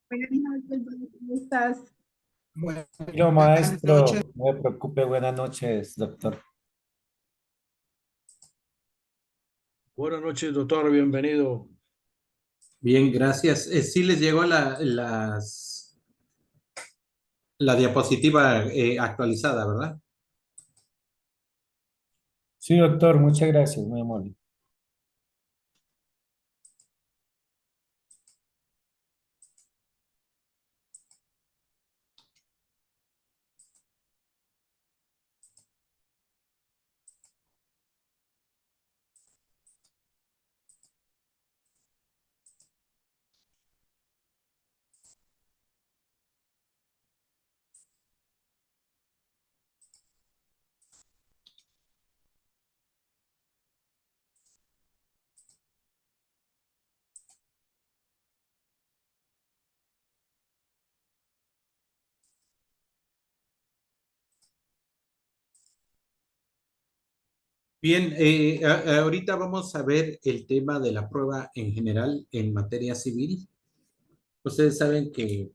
Buenas noches, ¿cómo estás? Buenas Yo, noches. maestro, no me preocupe, buenas noches, doctor. Buenas noches, doctor. Bienvenido. Bien, gracias. Sí les llegó la diapositiva actualizada, ¿verdad? Sí, doctor, muchas gracias, muy amable. Bien, ahorita vamos a ver el tema de la prueba en general en materia civil. Ustedes saben que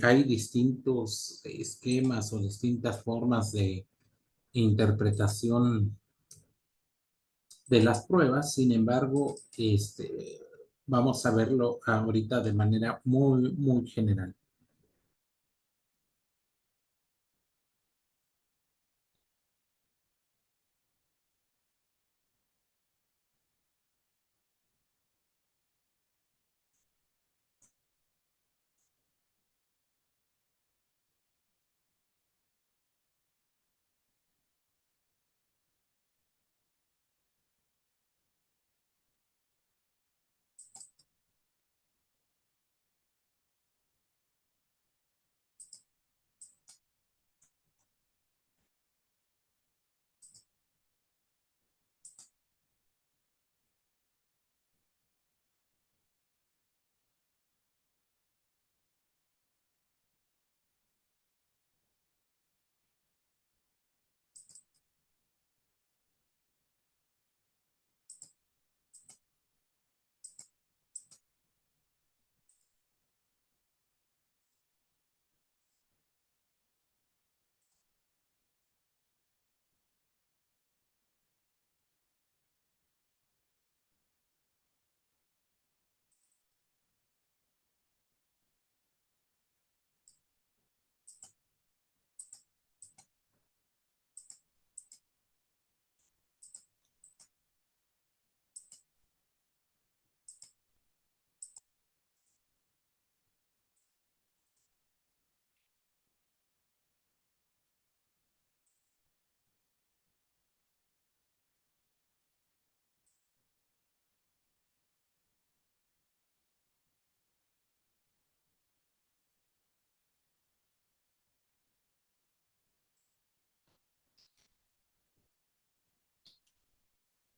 hay distintos esquemas o distintas formas de interpretación de las pruebas. Sin embargo, vamos a verlo ahorita de manera muy general.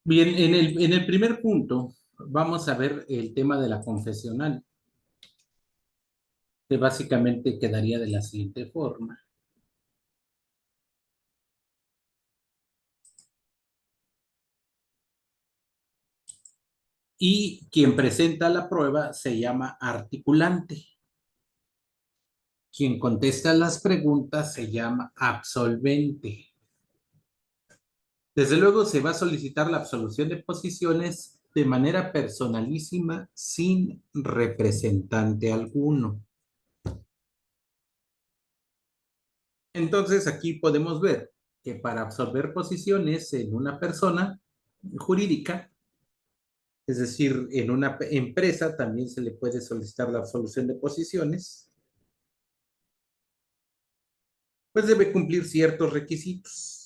Bien, en el primer punto vamos a ver el tema de la confesional, que básicamente quedaría de la siguiente forma. Y quien presenta la prueba se llama articulante. Quien contesta las preguntas se llama absolvente. Desde luego se va a solicitar la absolución de posiciones de manera personalísima sin representante alguno. Entonces aquí podemos ver que para absolver posiciones en una persona jurídica, es decir, en una empresa también se le puede solicitar la absolución de posiciones, pues debe cumplir ciertos requisitos.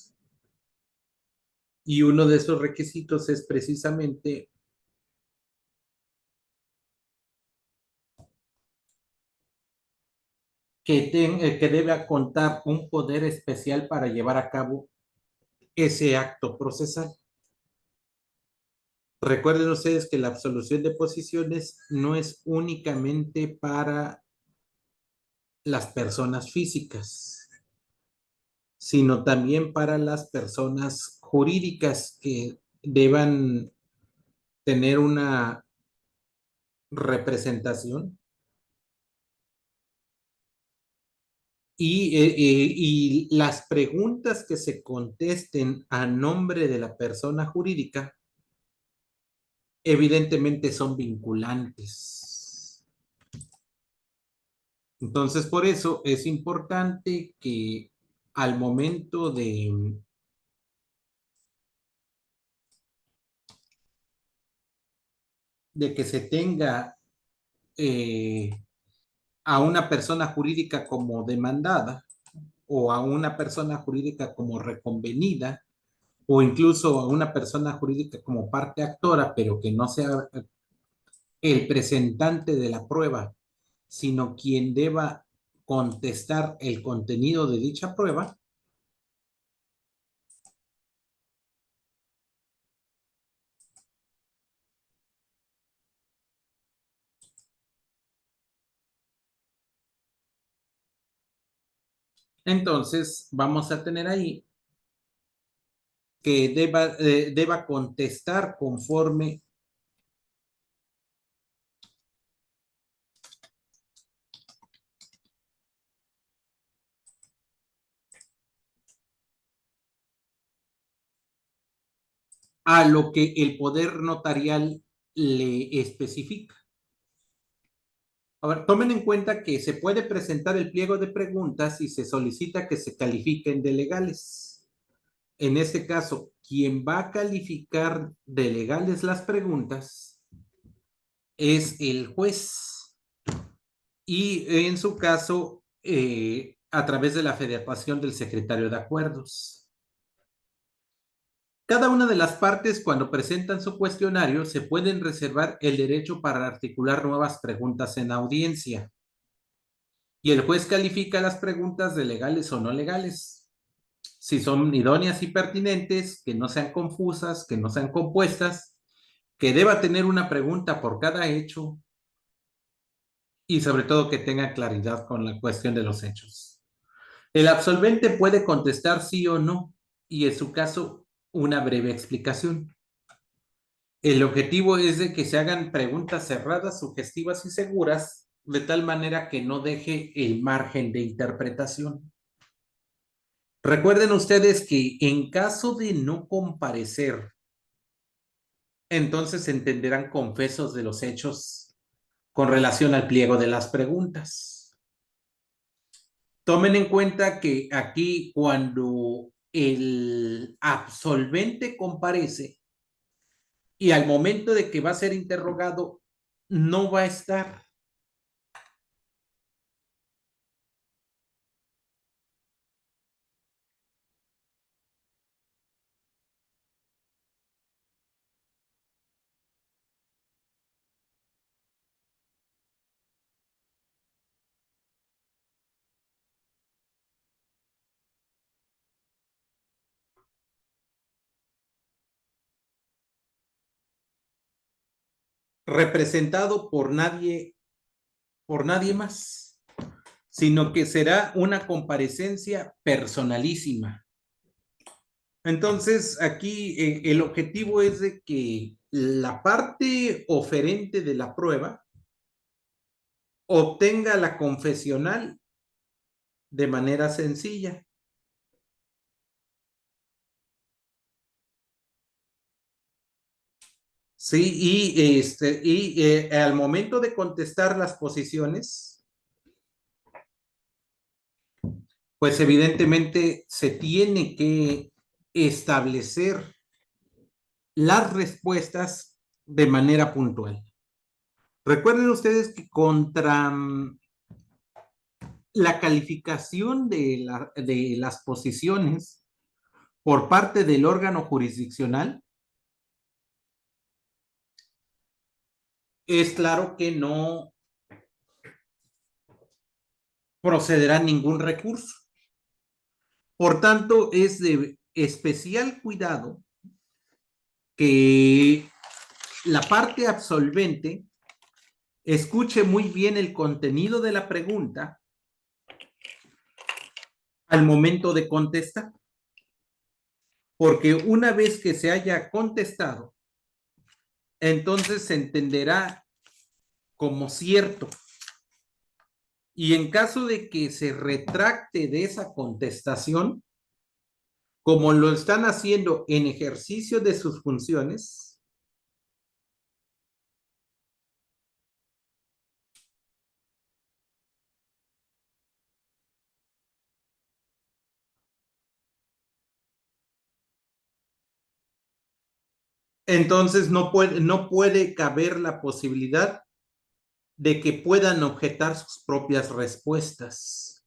Y uno de esos requisitos es precisamente que debe contar un poder especial para llevar a cabo ese acto procesal. Recuerden ustedes que la absolución de posiciones no es únicamente para las personas físicas, sino también para las personas jurídicas que deban tener una representación y las preguntas que se contesten a nombre de la persona jurídica evidentemente son vinculantes. Entonces, por eso es importante que al momento de que se tenga a una persona jurídica como demandada o a una persona jurídica como reconvenida o incluso a una persona jurídica como parte actora, pero que no sea el presentante de la prueba, sino quien deba contestar el contenido de dicha prueba, entonces vamos a tener ahí que deba contestar conforme a lo que el poder notarial le especifica. A ver, tomen en cuenta que se puede presentar el pliego de preguntas y se solicita que se califiquen de legales. En este caso, quien va a calificar de legales las preguntas es el juez y en su caso a través de la federación del secretario de acuerdos. Cada una de las partes, cuando presentan su cuestionario, se pueden reservar el derecho para articular nuevas preguntas en audiencia. Y el juez califica las preguntas de legales o no legales. Si son idóneas y pertinentes, que no sean confusas, que no sean compuestas, que deba tener una pregunta por cada hecho y sobre todo que tenga claridad con la cuestión de los hechos. El absolvente puede contestar sí o no y en su caso una breve explicación. El objetivo es de que se hagan preguntas cerradas, sugestivas y seguras, de tal manera que no deje el margen de interpretación. Recuerden ustedes que en caso de no comparecer, entonces se entenderán confesos de los hechos con relación al pliego de las preguntas. Tomen en cuenta que aquí cuando el absolvente comparece y al momento de que va a ser interrogado, no va a estar. Representado por nadie más, sino que será una comparecencia personalísima. Entonces, aquí el objetivo es de que la parte oferente de la prueba obtenga la confesional de manera sencilla. Sí, al momento de contestar las posiciones, pues evidentemente se tiene que establecer las respuestas de manera puntual. Recuerden ustedes que contra la calificación de las posiciones por parte del órgano jurisdiccional, es claro que no procederá ningún recurso. Por tanto, es de especial cuidado que la parte absolvente escuche muy bien el contenido de la pregunta al momento de contestar. Porque una vez que se haya contestado, entonces se entenderá como cierto Y en caso de que se retracte de esa contestación, como lo están haciendo en ejercicio de sus funciones, entonces no puede caber la posibilidad de que puedan objetar sus propias respuestas.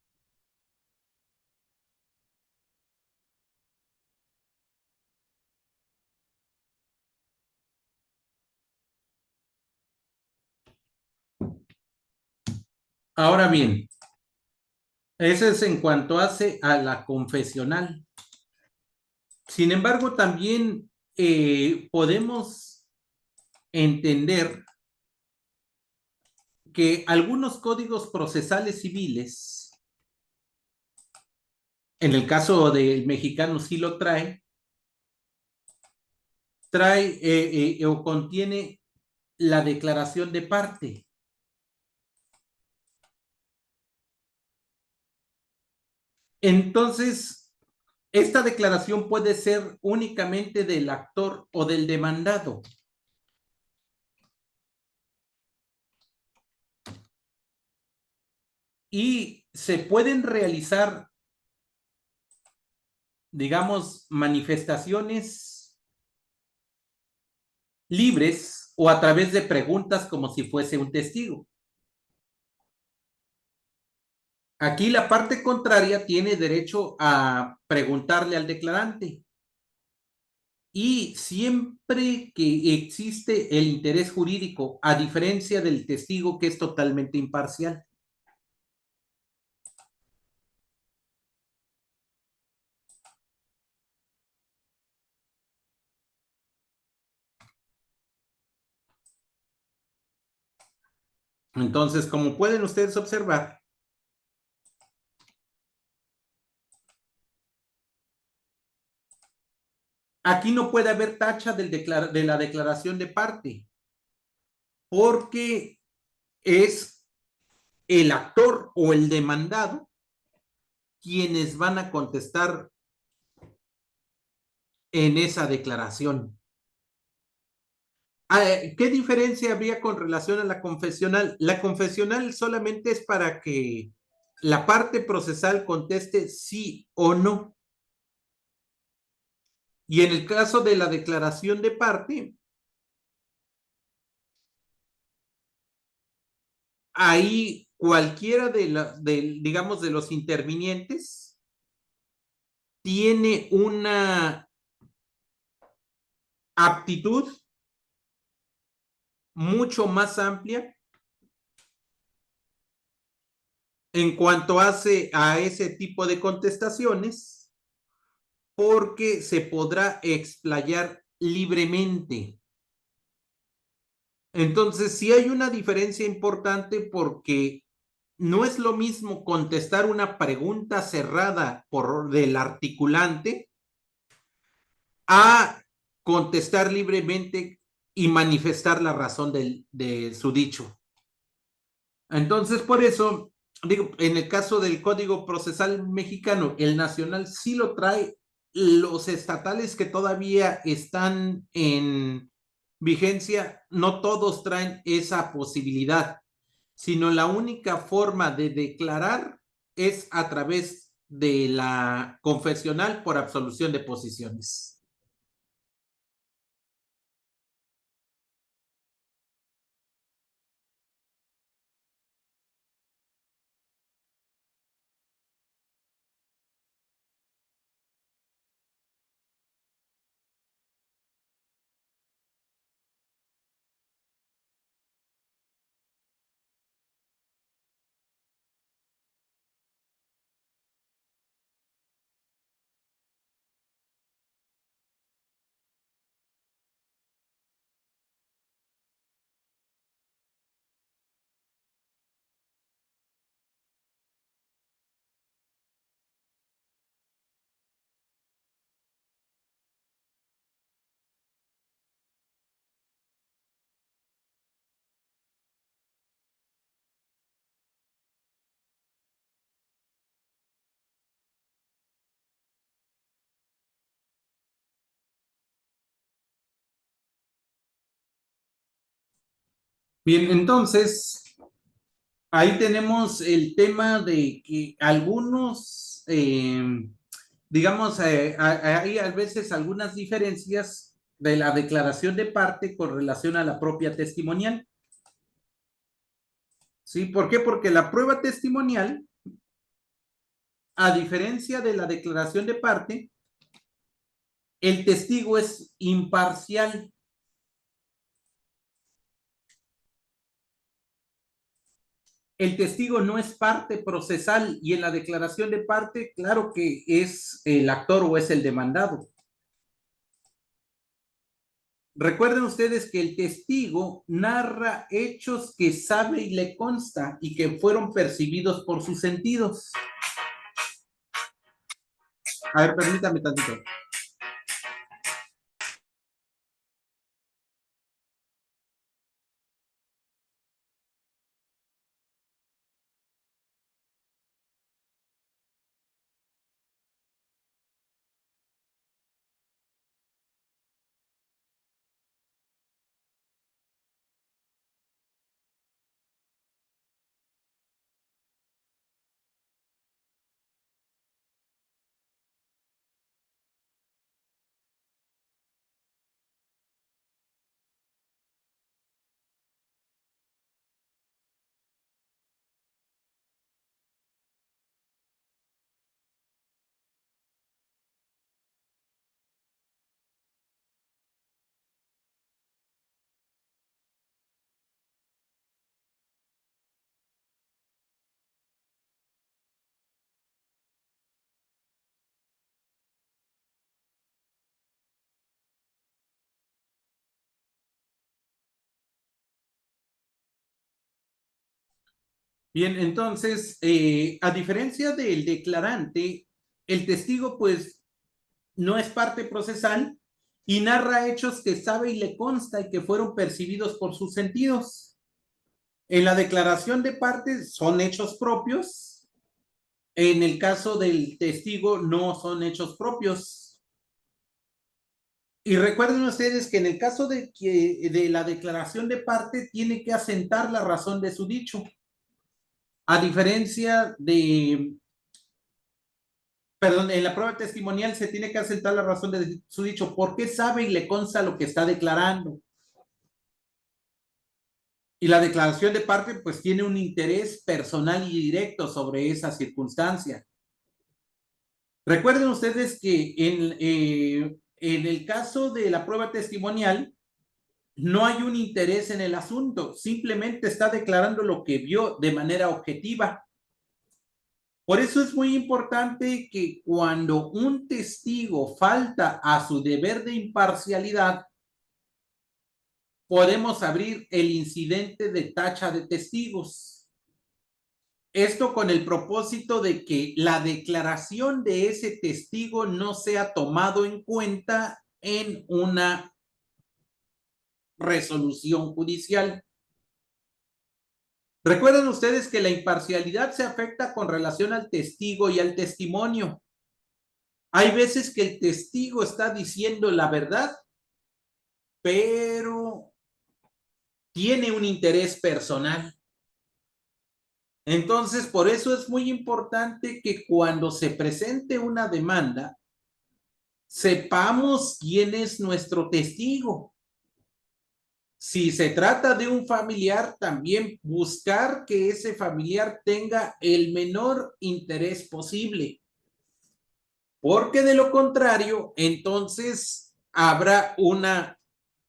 Ahora bien, eso es en cuanto hace a la confesional. Sin embargo, también podemos entender que algunos códigos procesales civiles, en el caso del mexicano sí lo trae o contiene la declaración de parte. Entonces, esta declaración puede ser únicamente del actor o del demandado. Y se pueden realizar, digamos, manifestaciones libres o a través de preguntas como si fuese un testigo. Aquí la parte contraria tiene derecho a preguntarle al declarante. Y siempre que existe el interés jurídico, a diferencia del testigo que es totalmente imparcial. Entonces, como pueden ustedes observar, aquí no puede haber tacha de la declaración de parte, porque es el actor o el demandado quienes van a contestar en esa declaración. ¿Qué diferencia habría con relación a la confesional? La confesional solamente es para que la parte procesal conteste sí o no. Y en el caso de la declaración de parte, ahí cualquiera digamos, de los intervinientes tiene una aptitud mucho más amplia en cuanto hace a ese tipo de contestaciones, porque se podrá explayar libremente. Entonces, sí hay una diferencia importante porque no es lo mismo contestar una pregunta cerrada del articulante a contestar libremente y manifestar la razón de su dicho. Entonces, por eso, digo, en el caso del Código Procesal Mexicano, el nacional sí lo trae, los estatales que todavía están en vigencia, no todos traen esa posibilidad, sino la única forma de declarar es a través de la confesional por absolución de posiciones. Bien, entonces, ahí tenemos el tema de que algunos, digamos, hay a veces algunas diferencias de la declaración de parte con relación a la propia testimonial. ¿Sí? ¿Por qué? Porque la prueba testimonial, a diferencia de la declaración de parte, el testigo es imparcial. El testigo no es parte procesal y en la declaración de parte, claro que es el actor o es el demandado. Recuerden ustedes que el testigo narra hechos que sabe y le consta y que fueron percibidos por sus sentidos. A ver, permítame tantito. Bien, entonces, a diferencia del declarante, el testigo pues no es parte procesal y narra hechos que sabe y le consta y que fueron percibidos por sus sentidos. En la declaración de parte son hechos propios. En el caso del testigo no son hechos propios. Y recuerden ustedes que en el caso de la declaración de parte tiene que asentar la razón de su dicho. A diferencia de, perdón, en la prueba testimonial se tiene que asentar la razón de su dicho, porque sabe y le consta lo que está declarando. Y la declaración de parte pues tiene un interés personal y directo sobre esa circunstancia. Recuerden ustedes que en el caso de la prueba testimonial no hay un interés en el asunto, simplemente está declarando lo que vio de manera objetiva. Por eso es muy importante que cuando un testigo falta a su deber de imparcialidad, podemos abrir el incidente de tacha de testigos. Esto con el propósito de que la declaración de ese testigo no sea tomado en cuenta en una resolución judicial. Recuerden ustedes que la imparcialidad se afecta con relación al testigo y al testimonio. Hay veces que el testigo está diciendo la verdad, pero tiene un interés personal. Entonces, por eso es muy importante que cuando se presente una demanda, sepamos quién es nuestro testigo. Si se trata de un familiar, también buscar que ese familiar tenga el menor interés posible, porque de lo contrario, entonces habrá una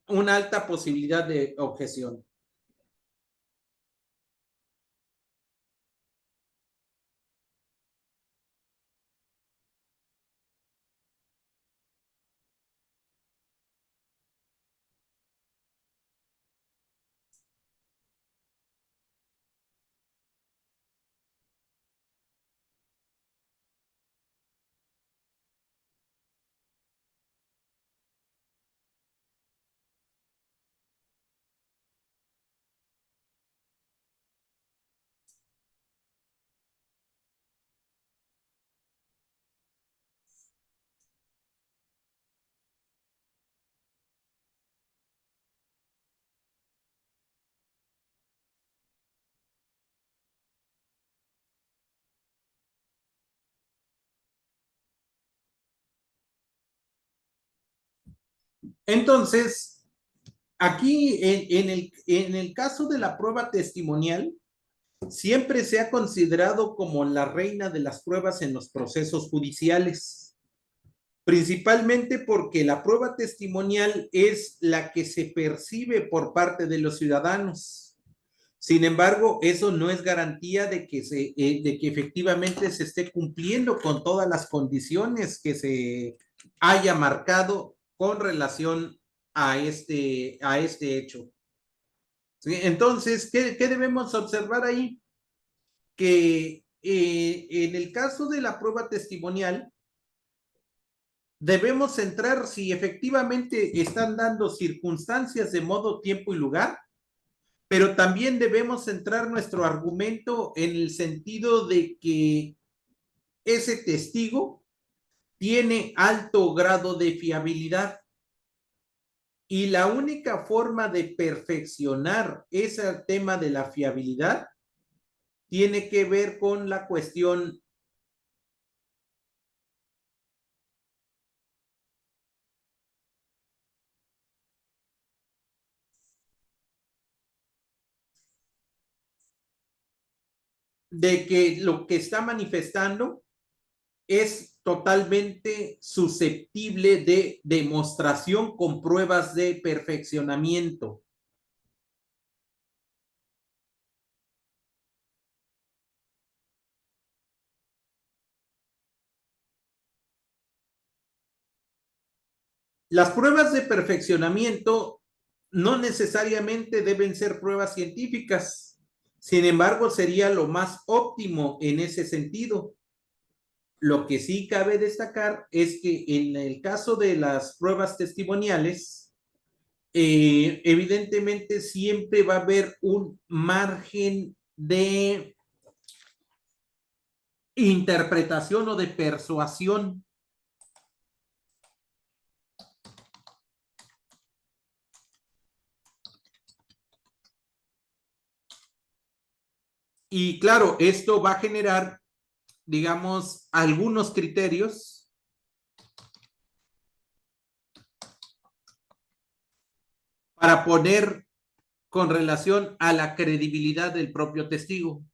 alta posibilidad de objeción. Entonces, aquí en el caso de la prueba testimonial, siempre se ha considerado como la reina de las pruebas en los procesos judiciales, principalmente porque la prueba testimonial es la que se percibe por parte de los ciudadanos. Sin embargo, eso no es garantía de que efectivamente se esté cumpliendo con todas las condiciones que se haya marcado con relación a este hecho. ¿Sí? Entonces, ¿qué debemos observar ahí? Que en el caso de la prueba testimonial, debemos centrar si efectivamente están dando circunstancias de modo, tiempo y lugar, pero también debemos centrar nuestro argumento en el sentido de que ese testigo tiene alto grado de fiabilidad y la única forma de perfeccionar ese tema de la fiabilidad tiene que ver con la cuestión de que lo que está manifestando es totalmente susceptible de demostración con pruebas de perfeccionamiento. Las pruebas de perfeccionamiento no necesariamente deben ser pruebas científicas. Sin embargo, sería lo más óptimo en ese sentido. Lo que sí cabe destacar es que en el caso de las pruebas testimoniales, evidentemente siempre va a haber un margen de interpretación o de persuasión. Y claro, esto va a generar, digamos, algunos criterios para poner con relación a la credibilidad del propio testigo.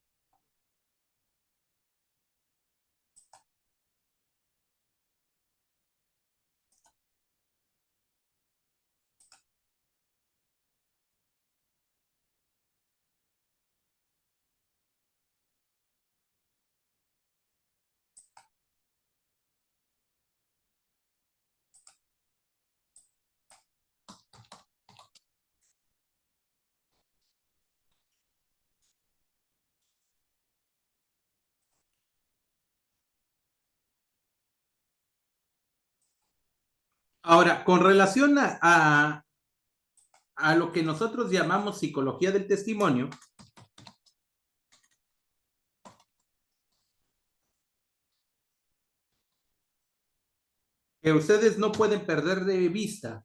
Ahora, con relación a lo que nosotros llamamos psicología del testimonio, que ustedes no pueden perder de vista.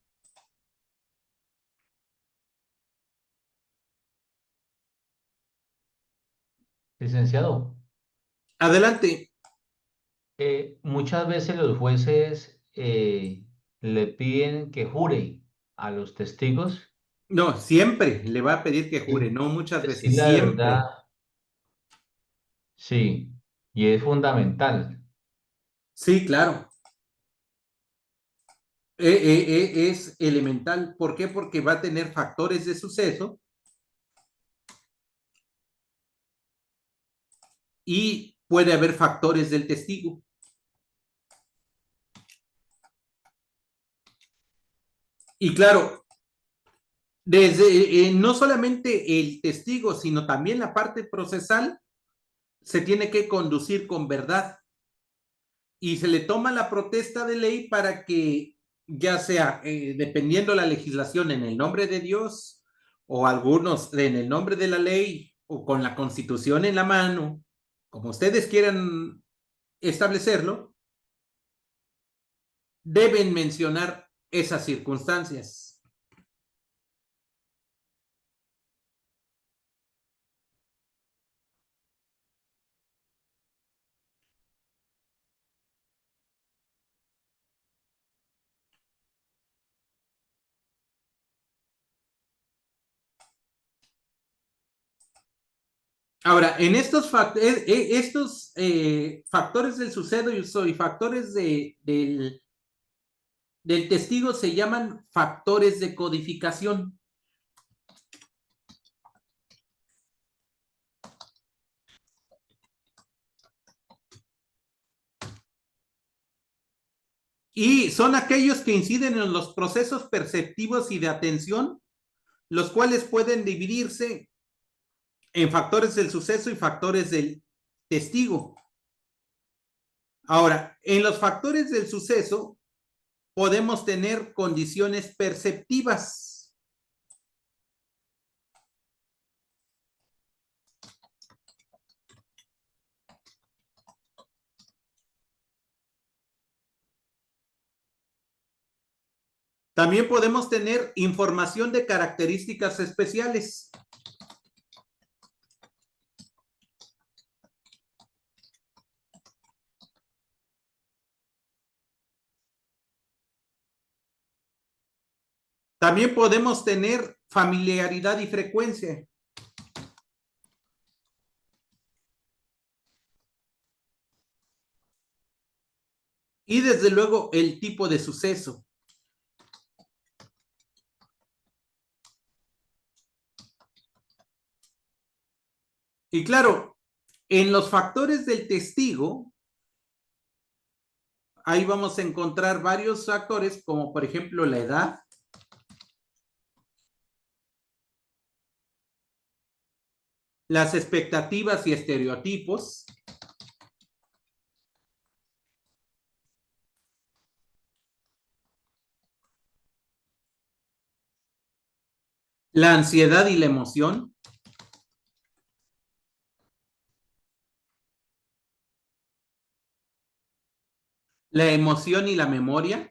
Licenciado, Adelante. muchas veces los jueces le piden que jure a los testigos No, siempre le va a pedir que jure, y no muchas decir veces, la verdad, siempre. sí, y es fundamental. Sí, claro. Es elemental. ¿Por qué? Porque va a tener factores de suceso y puede haber factores del testigo. Y claro, desde no solamente el testigo, sino también la parte procesal se tiene que conducir con verdad y se le toma la protesta de ley para que ya sea dependiendo la legislación en el nombre de Dios o algunos en el nombre de la ley o con la constitución en la mano, como ustedes quieran establecerlo, deben mencionar esas circunstancias. Ahora, en estos factores del suceso y factores del testigo se llaman factores de codificación. Y son aquellos que inciden en los procesos perceptivos y de atención, los cuales pueden dividirse en factores del suceso y factores del testigo. Ahora, en los factores del suceso podemos tener condiciones perceptivas. También podemos tener información de características especiales. También podemos tener familiaridad y frecuencia. Y desde luego el tipo de suceso. Y claro, en los factores del testigo, ahí vamos a encontrar varios factores, como por ejemplo la edad, las expectativas y estereotipos, la ansiedad y la emoción, la emoción y la memoria,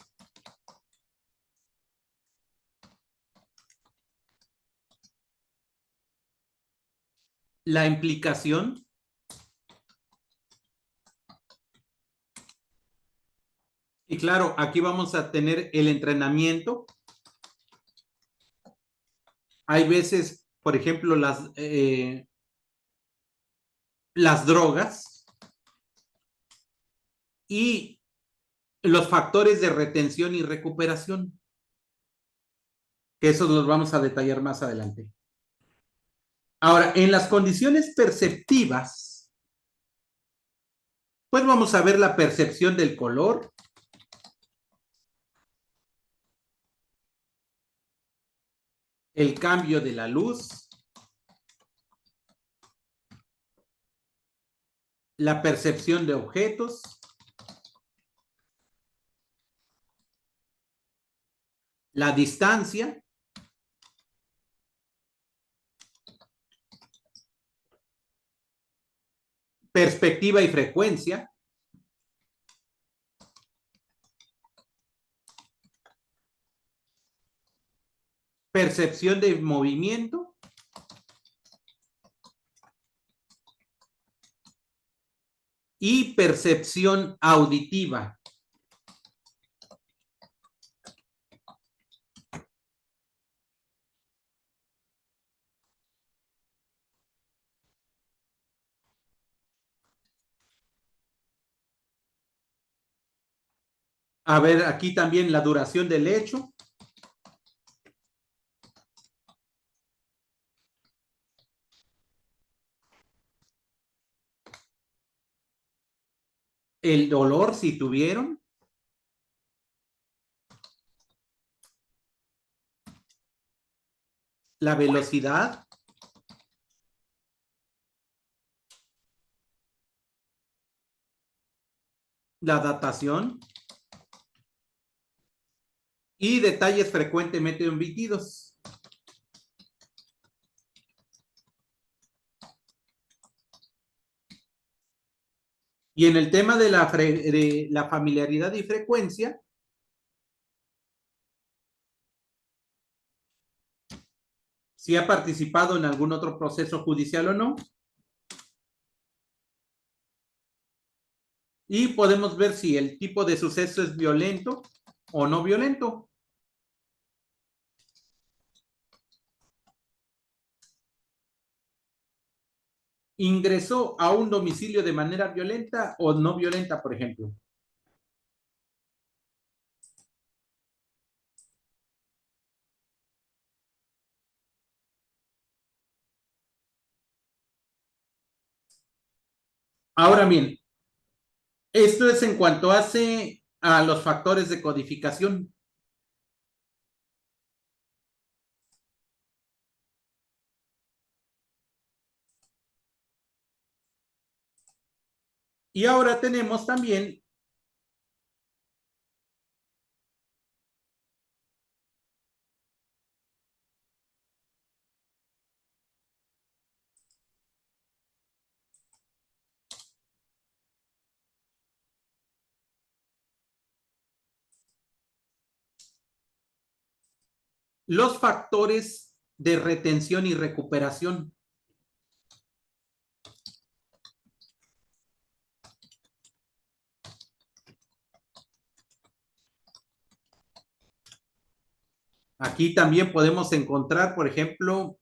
la implicación, y claro, aquí vamos a tener el entrenamiento. Hay veces, por ejemplo, las drogas y los factores de retención y recuperación, que esos los vamos a detallar más adelante. Ahora, en las condiciones perceptivas, pues vamos a ver la percepción del color, el cambio de la luz, la percepción de objetos, la distancia, perspectiva y frecuencia, percepción de movimiento, y percepción auditiva. A ver, aquí también la duración del hecho. El dolor, si tuvieron. La velocidad. La datación. Y detalles frecuentemente omitidos. Y en el tema de la familiaridad y frecuencia, si ha participado en algún otro proceso judicial o no. Y podemos ver si el tipo de suceso es violento o no violento. ingresó a un domicilio de manera violenta o no violenta, por ejemplo. Ahora bien, esto es en cuanto hace a los factores de codificación. Y ahora tenemos también los factores de retención y recuperación. Aquí también podemos encontrar, por ejemplo,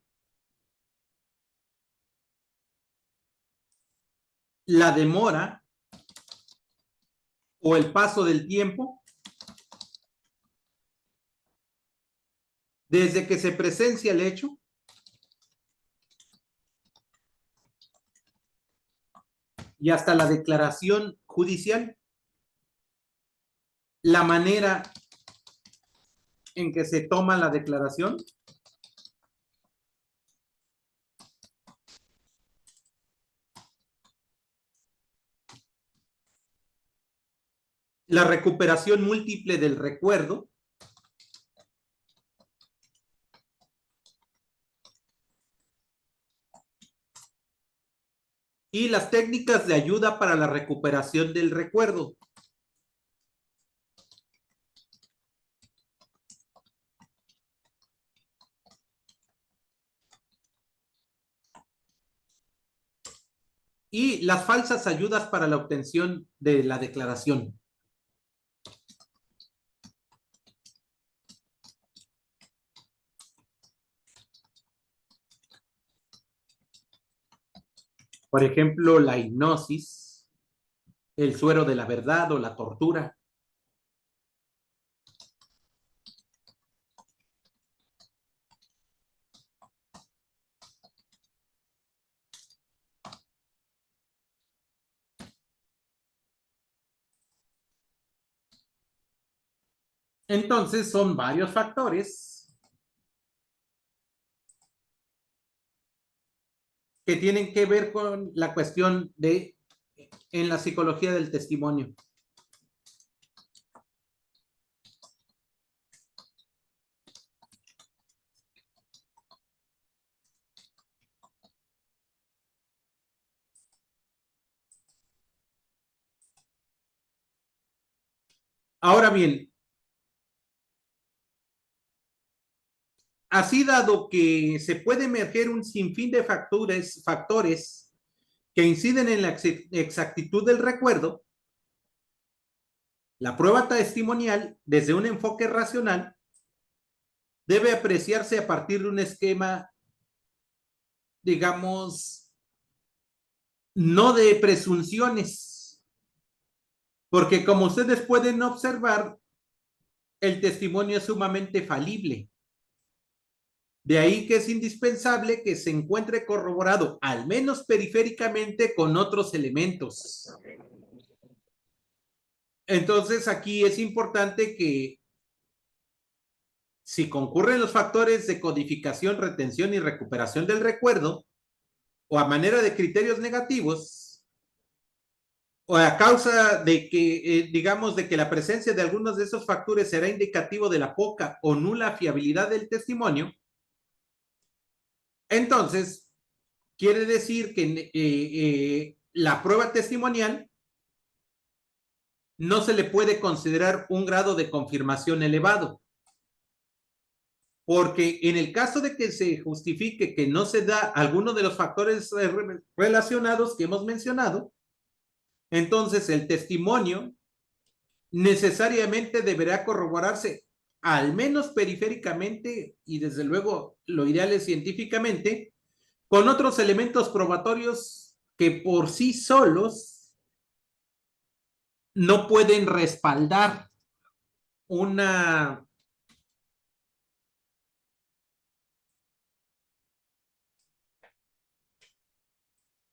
la demora o el paso del tiempo desde que se presencia el hecho y hasta la declaración judicial, la manera en que se toma la declaración, la recuperación múltiple del recuerdo, y las técnicas de ayuda para la recuperación del recuerdo. Y las falsas ayudas para la obtención de la declaración. Por ejemplo, la hipnosis, el suero de la verdad o la tortura. Entonces, son varios factores que tienen que ver con la cuestión de en la psicología del testimonio. Ahora bien, así dado que se puede emerger un sinfín de factores que inciden en la exactitud del recuerdo, la prueba testimonial, desde un enfoque racional, debe apreciarse a partir de un esquema, digamos, no de presunciones, porque como ustedes pueden observar, el testimonio es sumamente falible. De ahí que es indispensable que se encuentre corroborado, al menos periféricamente, con otros elementos. Entonces, aquí es importante que si concurren los factores de codificación, retención y recuperación del recuerdo, o a manera de criterios negativos, o a causa de que, digamos, de que la presencia de algunos de esos factores será indicativo de la poca o nula fiabilidad del testimonio, entonces quiere decir que la prueba testimonial no se le puede considerar un grado de confirmación elevado. Porque en el caso de que se justifique que no se da alguno de los factores relacionados que hemos mencionado, entonces el testimonio necesariamente deberá corroborarse, al menos periféricamente, y desde luego lo ideal es científicamente, con otros elementos probatorios que por sí solos no pueden respaldar una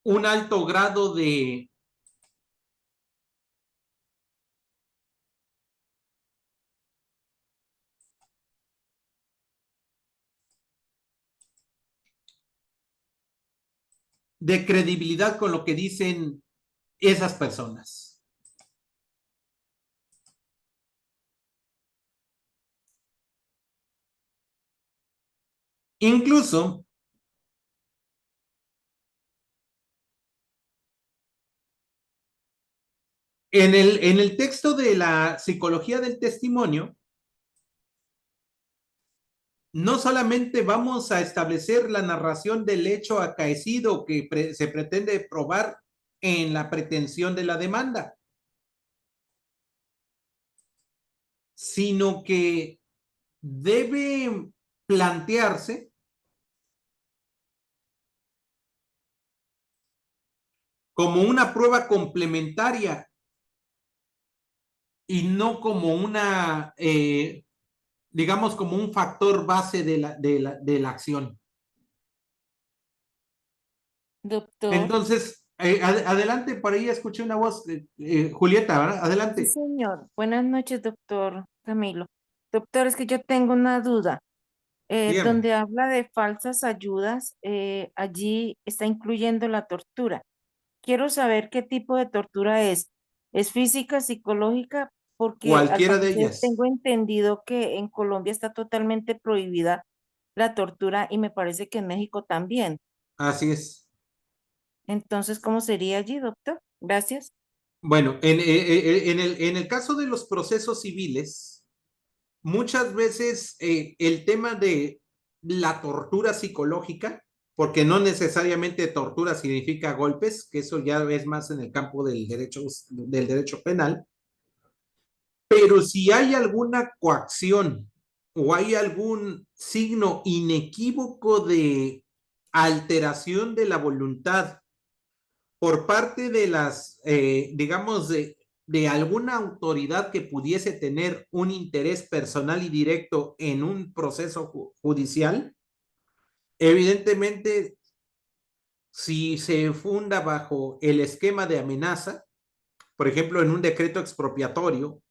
un alto grado de credibilidad con lo que dicen esas personas. Incluso en el texto de la psicología del testimonio, no solamente vamos a establecer la narración del hecho acaecido que se pretende probar en la pretensión de la demanda, sino que debe plantearse como una prueba complementaria y no como una, digamos, como un factor base de la acción. Doctor, Entonces, adelante, por ahí escuché una voz, Julieta, ¿verdad? sí, Adelante. señor. Buenas noches, doctor Camilo. Doctor, es que yo tengo una duda. Dígame. Donde habla de falsas ayudas, allí está incluyendo la tortura. Quiero saber qué tipo de tortura es. ¿Es física, psicológica? Porque al Cualquiera de parecer ellas. tengo entendido que en Colombia está totalmente prohibida la tortura y me parece que en México también. Así es. Entonces, ¿cómo sería allí, doctor? Gracias. Bueno, en el caso de los procesos civiles, muchas veces el tema de la tortura psicológica, porque no necesariamente tortura significa golpes, que eso ya es más en el campo del derecho penal, pero si hay alguna coacción o hay algún signo inequívoco de alteración de la voluntad por parte de las, digamos, de alguna autoridad que pudiese tener un interés personal y directo en un proceso judicial, evidentemente, si se funda bajo el esquema de amenaza, por ejemplo, en un decreto expropiatorio,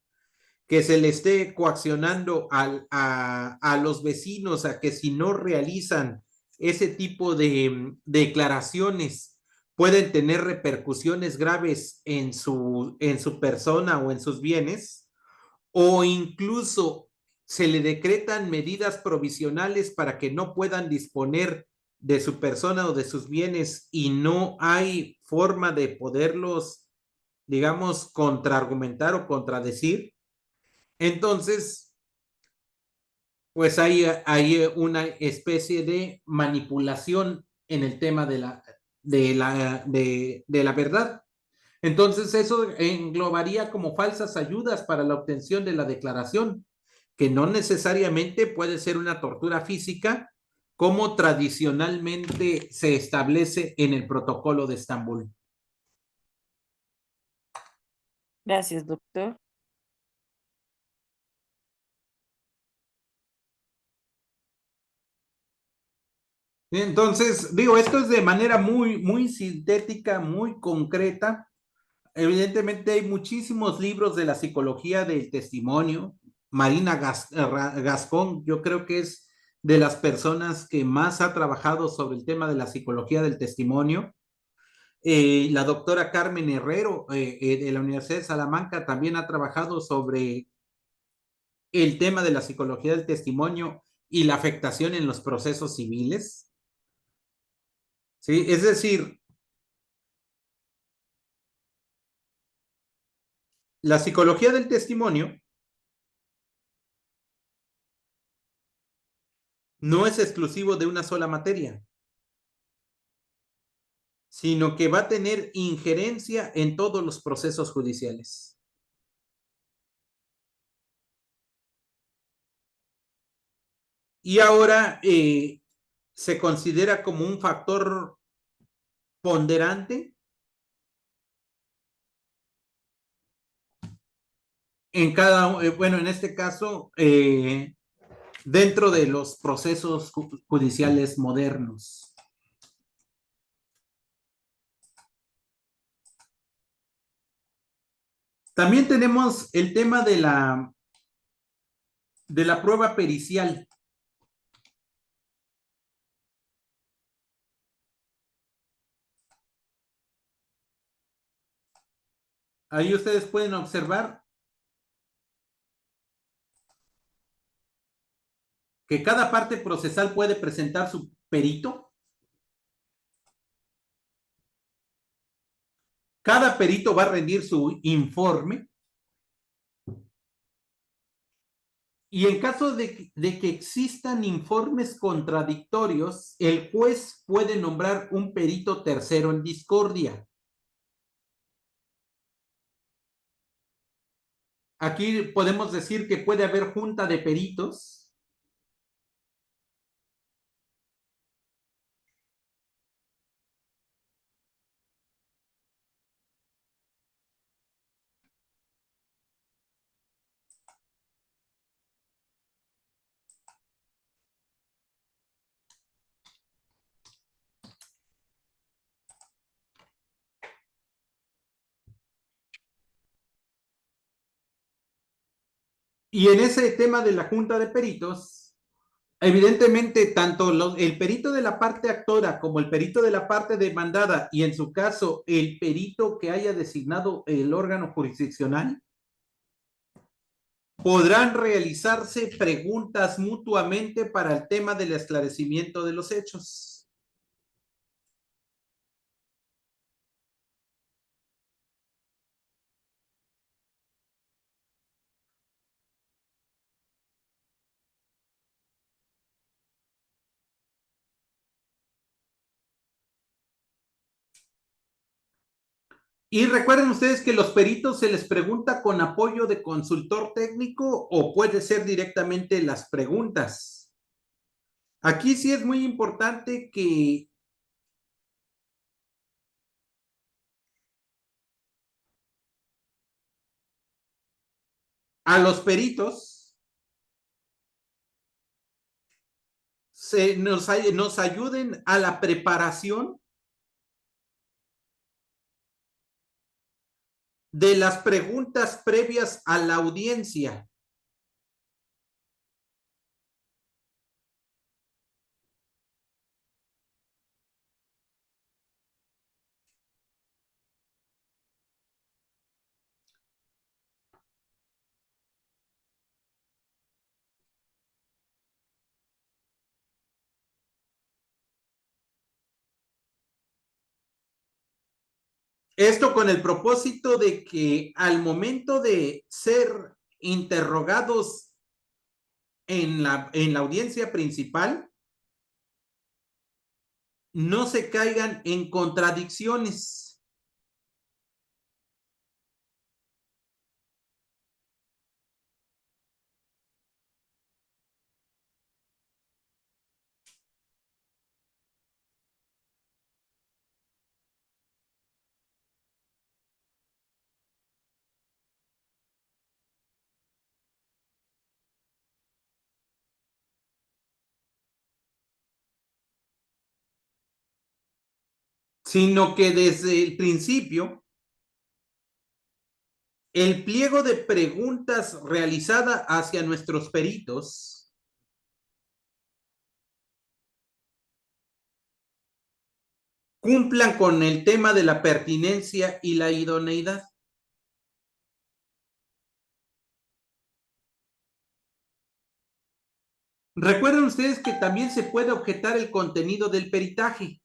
que se le esté coaccionando a los vecinos a que si no realizan ese tipo de declaraciones pueden tener repercusiones graves en su persona o en sus bienes, o incluso se le decretan medidas provisionales para que no puedan disponer de su persona o de sus bienes y no hay forma de poderlos, digamos, contraargumentar o contradecir. Entonces, pues hay una especie de manipulación en el tema de la verdad. Entonces, eso englobaría como falsas ayudas para la obtención de la declaración, que no necesariamente puede ser una tortura física, como tradicionalmente se establece en el protocolo de Estambul. Gracias, doctor. Entonces, digo, esto es de manera muy sintética, muy concreta. Evidentemente hay muchísimos libros de la psicología del testimonio. Marina Gascón, yo creo que es de las personas que más ha trabajado sobre el tema de la psicología del testimonio. La doctora Carmen Herrero de la Universidad de Salamanca también ha trabajado sobre el tema de la psicología del testimonio y la afectación en los procesos civiles. ¿Sí? Es decir, la psicología del testimonio no es exclusivo de una sola materia, sino que va a tener injerencia en todos los procesos judiciales. Y ahora se considera como un factor ponderante en cada, bueno, en este caso, dentro de los procesos judiciales modernos. También tenemos el tema de la prueba pericial. Ahí ustedes pueden observar que cada parte procesal puede presentar su perito. Cada perito va a rendir su informe. Y en caso de que existan informes contradictorios, el juez puede nombrar un perito tercero en discordia. Aquí podemos decir que puede haber junta de peritos. Y en ese tema de la junta de peritos, evidentemente, tanto el perito de la parte actora como el perito de la parte demandada, y en su caso, el perito que haya designado el órgano jurisdiccional, podrán realizarse preguntas mutuamente para el tema del esclarecimiento de los hechos. Y recuerden ustedes que los peritos se les pregunta con apoyo de consultor técnico o puede ser directamente las preguntas. Aquí sí es muy importante que a los peritos nos ayuden a la preparación de las preguntas previas a la audiencia. Esto con el propósito de que al momento de ser interrogados en la audiencia principal, no se caigan en contradicciones. Sino que desde el principio, el pliego de preguntas realizada hacia nuestros peritos cumplan con el tema de la pertinencia y la idoneidad. Recuerden ustedes que también se puede objetar el contenido del peritaje.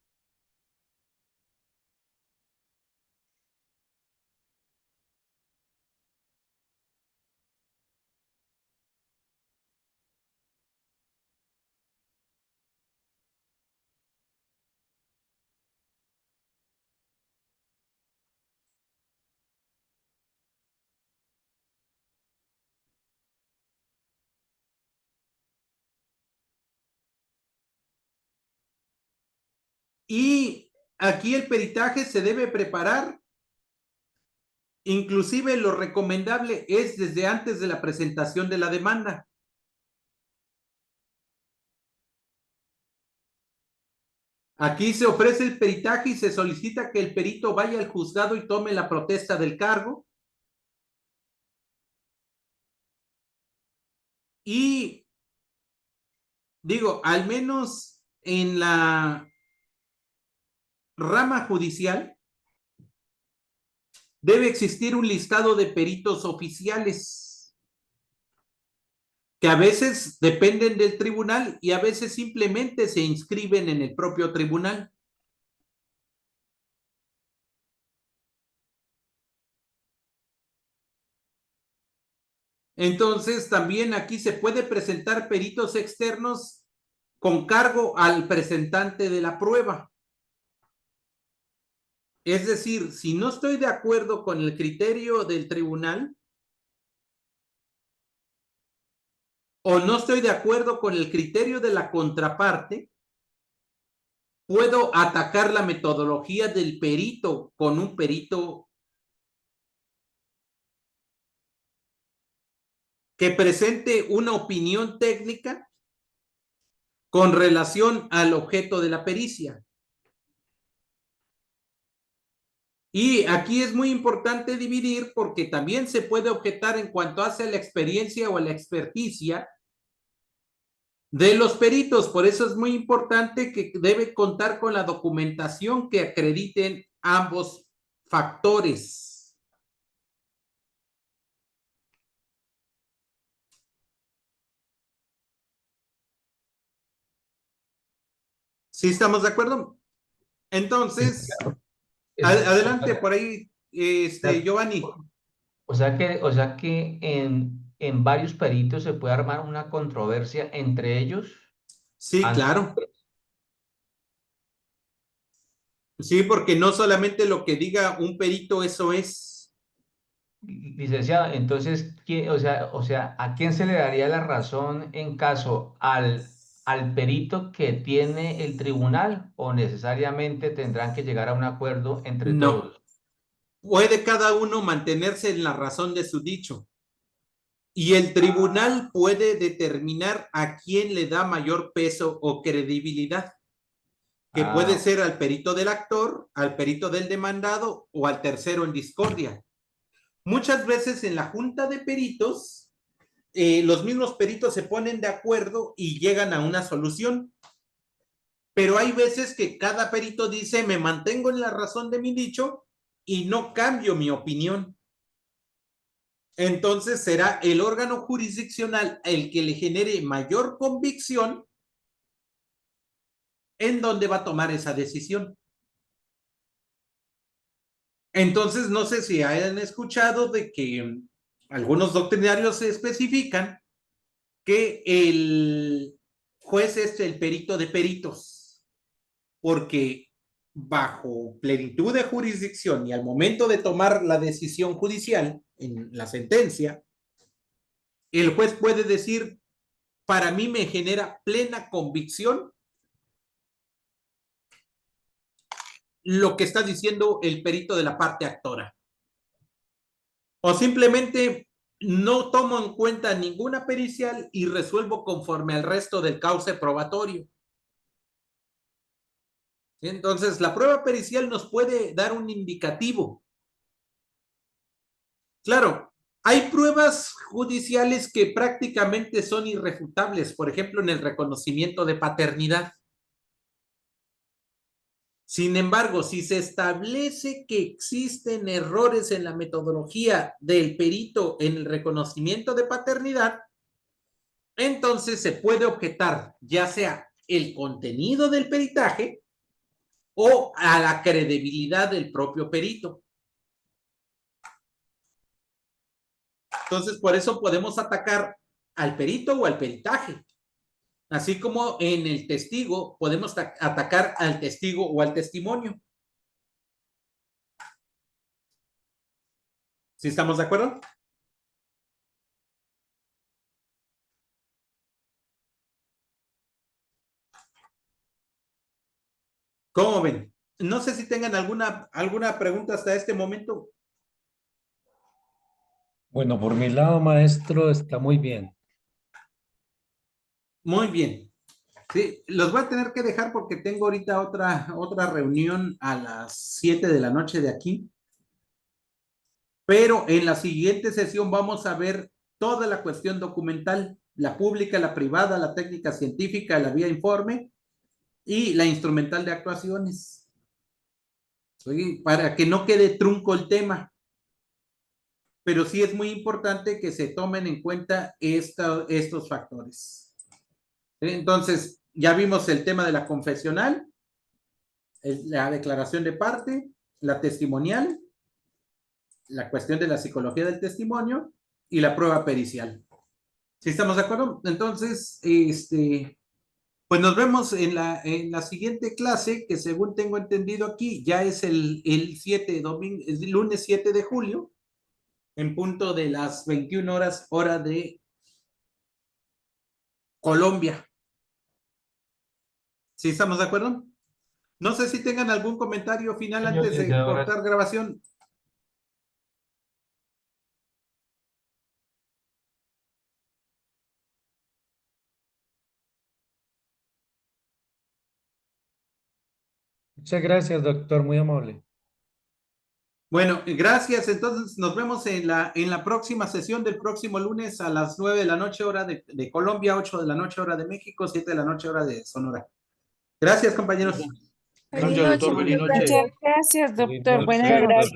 Y aquí el peritaje se debe preparar Inclusive lo recomendable es desde antes de la presentación de la demanda. Aquí se ofrece el peritaje y se solicita que el perito vaya al juzgado y tome la protesta del cargo. Y digo, al menos en la rama judicial, debe existir un listado de peritos oficiales que a veces dependen del tribunal y a veces simplemente se inscriben en el propio tribunal. Entonces, también aquí se puede presentar peritos externos con cargo al presentante de la prueba. Es decir, si no estoy de acuerdo con el criterio del tribunal o no estoy de acuerdo con el criterio de la contraparte, puedo atacar la metodología del perito con un perito que presente una opinión técnica con relación al objeto de la pericia. Y aquí es muy importante dividir porque también se puede objetar en cuanto hace a la experiencia o a la experticia de los peritos. Por eso es muy importante que debe contar con la documentación que acrediten ambos factores. ¿Sí estamos de acuerdo? Entonces, adelante por ahí, Giovanni. O sea que en varios peritos se puede armar una controversia entre ellos. Sí, claro. Sí, porque no solamente lo que diga un perito, eso es. Licenciado, entonces, o sea, ¿a quién se le daría la razón en caso al perito que tiene el tribunal o necesariamente tendrán que llegar a un acuerdo entre No. todos? Puede cada uno mantenerse en la razón de su dicho. Y el tribunal puede determinar a quién le da mayor peso o credibilidad, que puede ser al perito del actor, al perito del demandado o al tercero en discordia. Muchas veces en la junta de peritos, los mismos peritos se ponen de acuerdo y llegan a una solución. Pero hay veces que cada perito dice, me mantengo en la razón de mi dicho y no cambio mi opinión. Entonces será el órgano jurisdiccional el que le genere mayor convicción en dónde va a tomar esa decisión. Entonces, no sé si hayan escuchado de que algunos doctrinarios se especifican que el juez es el perito de peritos, porque bajo plenitud de jurisdicción y al momento de tomar la decisión judicial en la sentencia, el juez puede decir, para mí me genera plena convicción lo que está diciendo el perito de la parte actora. O simplemente no tomo en cuenta ninguna pericial y resuelvo conforme al resto del cauce probatorio. Entonces, la prueba pericial nos puede dar un indicativo. Claro, hay pruebas judiciales que prácticamente son irrefutables, por ejemplo, en el reconocimiento de paternidad. Sin embargo, si se establece que existen errores en la metodología del perito en el reconocimiento de paternidad, entonces se puede objetar ya sea el contenido del peritaje o a la credibilidad del propio perito. Entonces, por eso podemos atacar al perito o al peritaje. Así como en el testigo podemos atacar al testigo o al testimonio. ¿Sí estamos de acuerdo? ¿Cómo ven? No sé si tengan alguna pregunta hasta este momento. Bueno, por mi lado, maestro, está muy bien. Muy bien. Sí, los voy a tener que dejar porque tengo ahorita otra reunión a las 7 de la noche de aquí. Pero en la siguiente sesión vamos a ver toda la cuestión documental, la pública, la privada, la técnica científica, la vía informe y la instrumental de actuaciones. ¿Sí? Para que no quede trunco el tema. Pero sí es muy importante que se tomen en cuenta estos factores. Entonces, ya vimos el tema de la confesional, la declaración de parte, la testimonial, la cuestión de la psicología del testimonio y la prueba pericial. ¿Sí estamos de acuerdo? Entonces, pues nos vemos en la siguiente clase, que según tengo entendido aquí, ya es el lunes 7 de julio, en punto de las 21 horas, hora de Colombia. ¿Sí estamos de acuerdo? No sé si tengan algún comentario final Señor antes de licenciado, cortar grabación. Muchas gracias, doctor, muy amable. Bueno, gracias. Entonces nos vemos en la próxima sesión del próximo lunes a las 9 de la noche, hora de Colombia, 8 de la noche, hora de México, 7 de la noche, hora de Sonora. Gracias, compañeros. Gracias, doctor. Feliz noche. Muchas gracias, Feliz doctor. noche. Buenas noches.